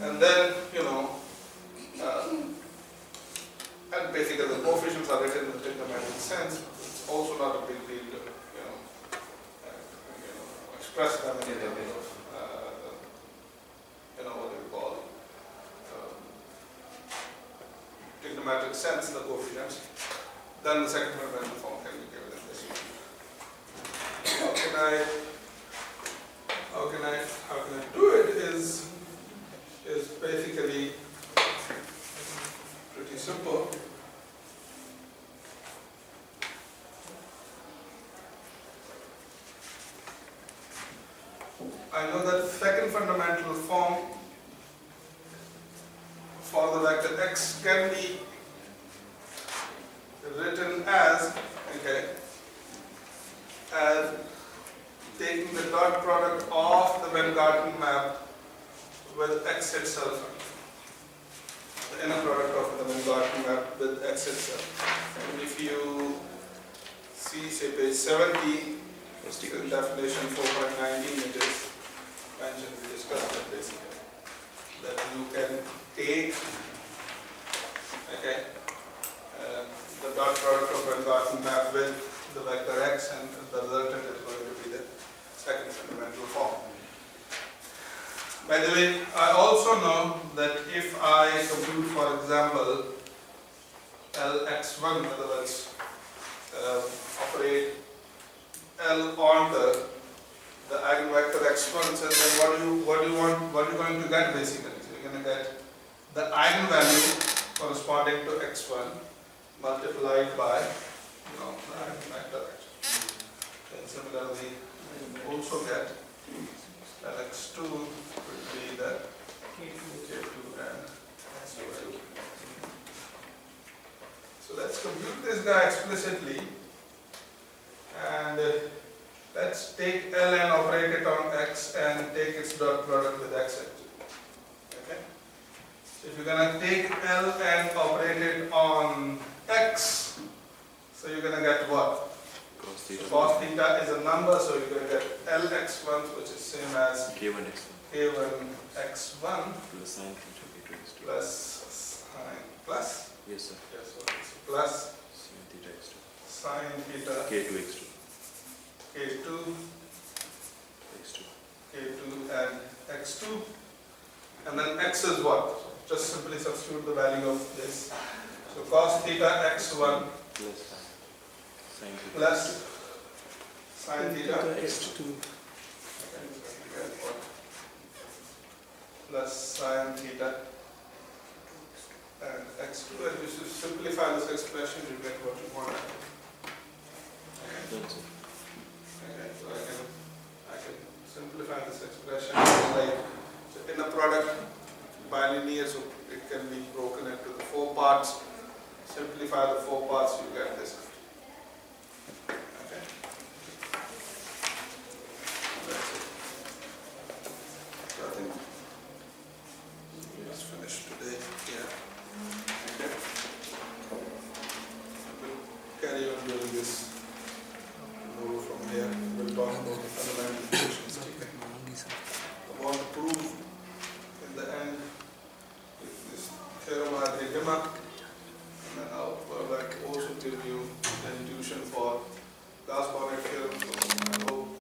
And then, and basically the coefficients are written in the trigonometric sense. It's also not a big deal to, express them in terms of, what do you call trigonometric sense, the coefficients. Then the second fundamental form can be given in this way. How can I do it is basically pretty simple. I know that second fundamental form for the vector x can be written as, as taking the dot product of the Venn-Garten map with x itself, the inner product of the Venn-Garten map with x itself. And if you see, say, page 70, in definition 4.19, it is mentioned, we discussed it basically, that you can take the dot product of Venn-Garten map with the vector x, and the resultant is going to be the second fundamental form. By the way, I also know that if I compute, for example, Lx1, in other words, operate L on the eigenvector x1, so then what are you going to get basically? So you're going to get the eigenvalue corresponding to x1 multiplied by the eigenvector x. And similarly, you also get Lx2 would be the K2 and S2. So let's compute this guy explicitly, and let's take L and operate it on x and take its dot product with x. Okay? So if you're going to take L and operate it on x, so you're going to get what? So cos theta is a number, so you're going to get Lx1, which is same as K1x1 plus sin theta K2x2 plus plus. Yes, sir. Yes, so it's plus Sin theta x2 sin theta K2x2 K2 x2 K2 and x2, and then x is what? So just simply substitute the value of this. So cos theta x1 plus sin theta plus sin theta x2 plus sin theta and x2, and you should simplify this expression, you get what you want. done, sir. Okay, so I can simplify this expression like, so in a product bilinear, so it can be broken into the 4 parts. Simplify the 4 parts, you get this.